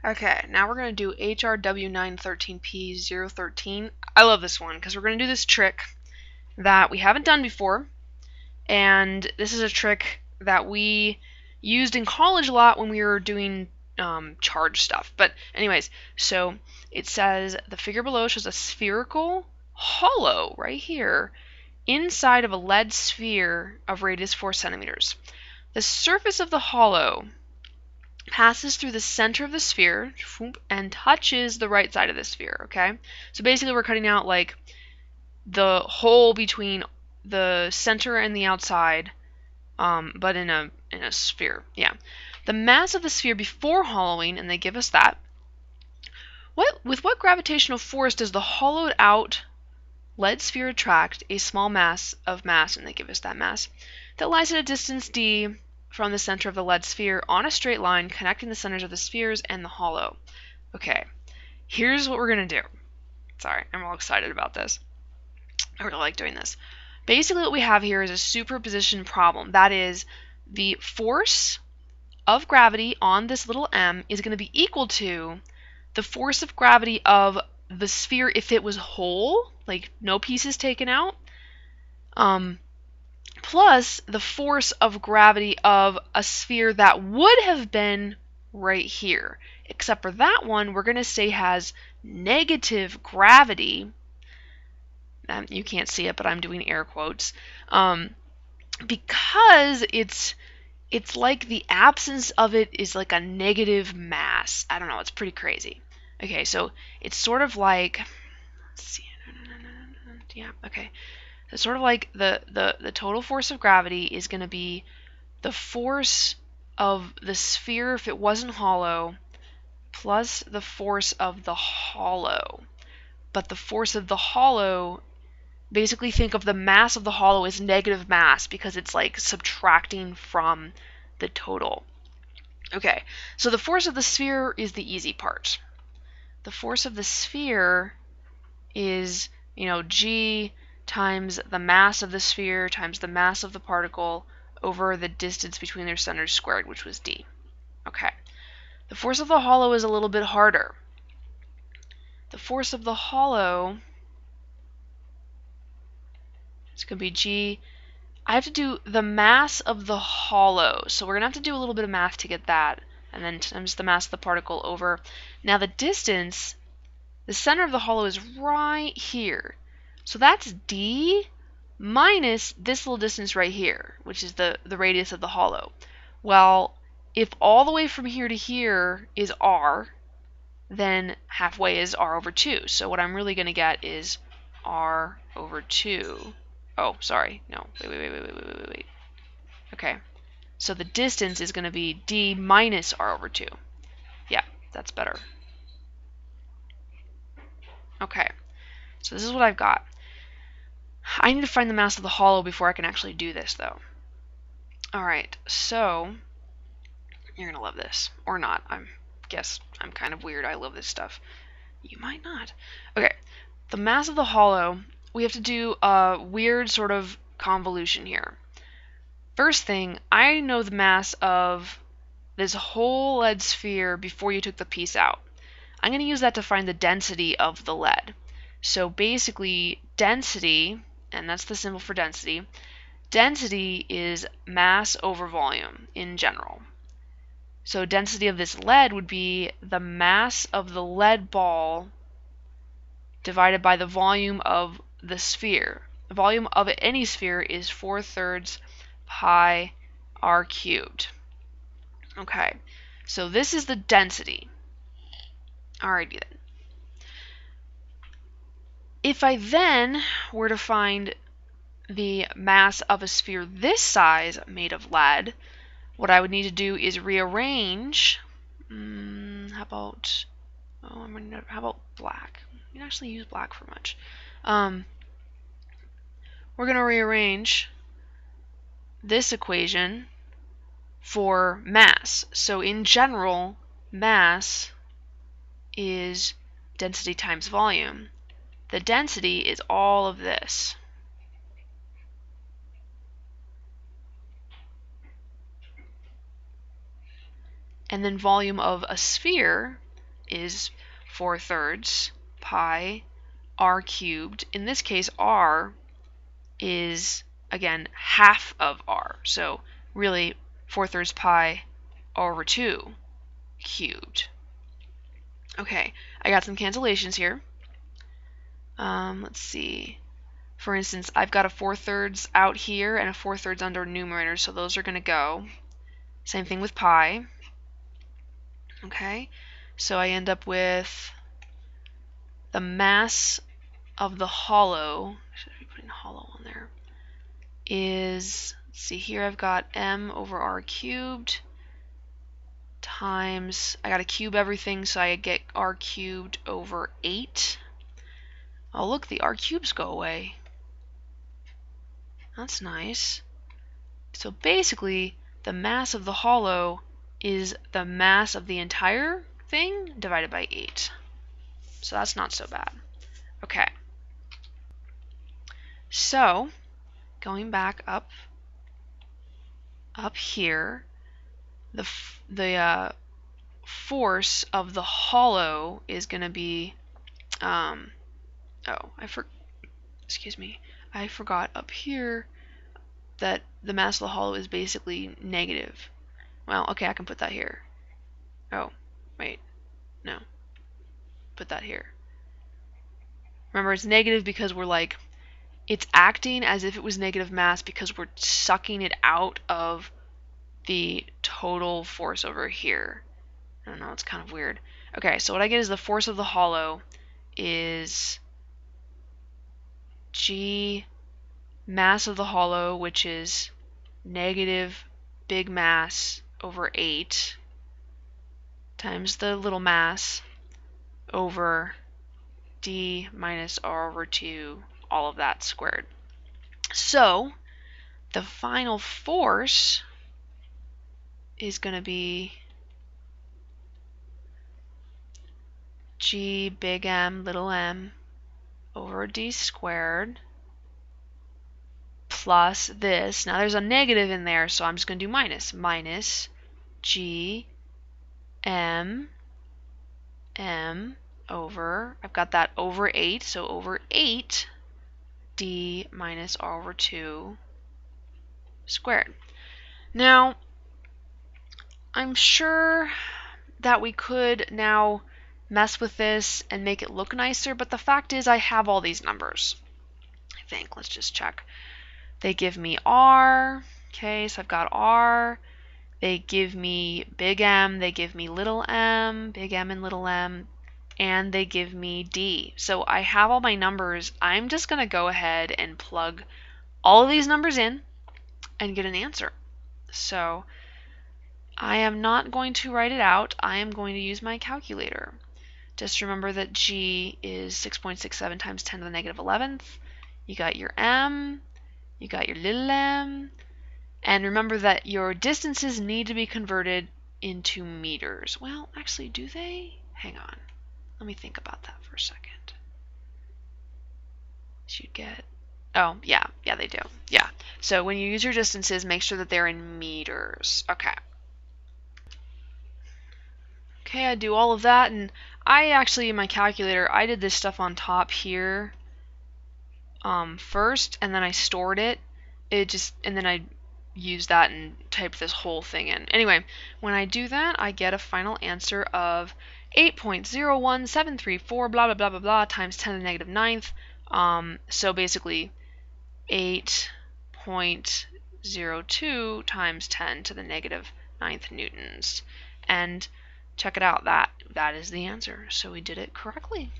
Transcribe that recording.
Okay, now we're going to do HRW913P013. I love this one because we're going to do this trick that we haven't done before, and this is a trick that we used in college a lot when we were doing charge stuff. But anyways, so it says the figure below shows a spherical hollow right here inside of a lead sphere of radius 4 centimeters. The surface of the hollow passes through the center of the sphere and touches the right side of the sphere, okay? So basically we're cutting out like the hole between the center and the outside, but in a sphere, yeah. The mass of the sphere before hollowing, and they give us that. With what gravitational force does the hollowed out lead sphere attract a small mass, and they give us that mass, that lies at a distance d from the center of the lead sphere on a straight line connecting the centers of the spheres and the hollow. Okay, here's what we're going to do. Sorry, I'm all excited about this. I really like doing this. Basically what we have here is a superposition problem. That is, the force of gravity on this little m is going to be equal to the force of gravity of the sphere if it was whole, like no pieces taken out, plus the force of gravity of a sphere that would have been right here. Except for that one, we're going to say has negative gravity. You can't see it, but I'm doing air quotes. Because it's like the absence of it is like a negative mass. I don't know, it's pretty crazy. Okay, so it's sort of like, let's see, yeah, okay. It's sort of like the total force of gravity is going to be the force of the sphere if it wasn't hollow plus the force of the hollow. But the force of the hollow, basically think of the mass of the hollow as negative mass because it's like subtracting from the total. Okay, so the force of the sphere is the easy part. The force of the sphere is, g times the mass of the sphere times the mass of the particle over the distance between their centers squared, which was d. Okay. The force of the hollow is a little bit harder. The force of the hollow is going to be g. I have to do the mass of the hollow, so we're going to have to do a little bit of math to get that, and then times the mass of the particle over. Now the distance, the center of the hollow is right here. So that's d minus this little distance right here, which is the radius of the hollow. Well, if all the way from here to here is r, then halfway is r over 2. So what I'm really going to get is r over 2. Oh, sorry. No. Wait. Okay. So the distance is going to be d minus r over 2. Yeah, that's better. Okay. So this is what I've got. I need to find the mass of the hollow before I can actually do this, though. Alright, so you're going to love this. Or not. I guess I'm kind of weird. I love this stuff. You might not. Okay, the mass of the hollow, we have to do a weird sort of convolution here. First thing, I know the mass of this whole lead sphere before you took the piece out. I'm going to use that to find the density of the lead. So basically, density, and that's the symbol for density, density is mass over volume in general. So density of this lead would be the mass of the lead ball divided by the volume of the sphere. The volume of any sphere is 4/3 pi r cubed. Okay, so this is the density. Alrighty then. If I then were to find the mass of a sphere this size made of lead, what I would need to do is rearrange. How about black? We don't actually use black for much. We're going to rearrange this equation for mass. So in general, mass is density times volume. The density is all of this. And then volume of a sphere is 4/3 pi r cubed. In this case, r is, again, half of r. So really 4/3 pi r over 2 cubed. Okay, I got some cancellations here. Let's see. For instance, I've got a 4/3 out here and a 4/3 under numerator, so those are going to go. Same thing with pi. Okay, so I end up with the mass of the hollow, should I be putting hollow on there, is, let's see here, I've got m over r cubed times, I got to cube everything, so I get r cubed over 8. Oh look, the r cubes go away. That's nice. So basically, the mass of the hollow is the mass of the entire thing divided by 8. So that's not so bad. Okay. So, going back up here, the force of the hollow is going to be, excuse me, I forgot up here that the mass of the hollow is basically negative. Well, okay, I can put that here. Oh, wait, no, put that here. Remember, it's negative because we're like, it's acting as if it was negative mass because we're sucking it out of the total force over here. I don't know, it's kind of weird. Okay, so what I get is the force of the hollow is G mass of the hollow, which is negative big mass over 8 times the little mass over d minus r over 2, all of that squared. So the final force is going to be G big M little m over d squared plus this. Now there's a negative in there, so I'm just going to do minus G M over, I've got that over 8, so over 8 d minus r over 2 squared. Now, I'm sure that we could now mess with this and make it look nicer, but the fact is I have all these numbers. I think, let's just check. They give me r, okay, so I've got r. They give me big M, they give me little m, big M and little m, and they give me d. So I have all my numbers. I'm just going to go ahead and plug all of these numbers in and get an answer. So I am not going to write it out. I am going to use my calculator. Just remember that G is 6.67 times 10 to the negative 11th. You got your M, you got your little m, and remember that your distances need to be converted into meters. Well, actually, do they? Hang on. Let me think about that for a second. Should get, oh, yeah, they do. Yeah. So when you use your distances, make sure that they're in meters. Okay. Okay, I do all of that, and I actually, in my calculator, I did this stuff on top here first, and then I stored it. And then I used that and typed this whole thing in. Anyway, when I do that, I get a final answer of 8.01734 blah blah blah blah blah times 10 to the negative 9th. So basically 8.02 times 10 to the negative 9th newtons. And check it out, that is the answer. So we did it correctly.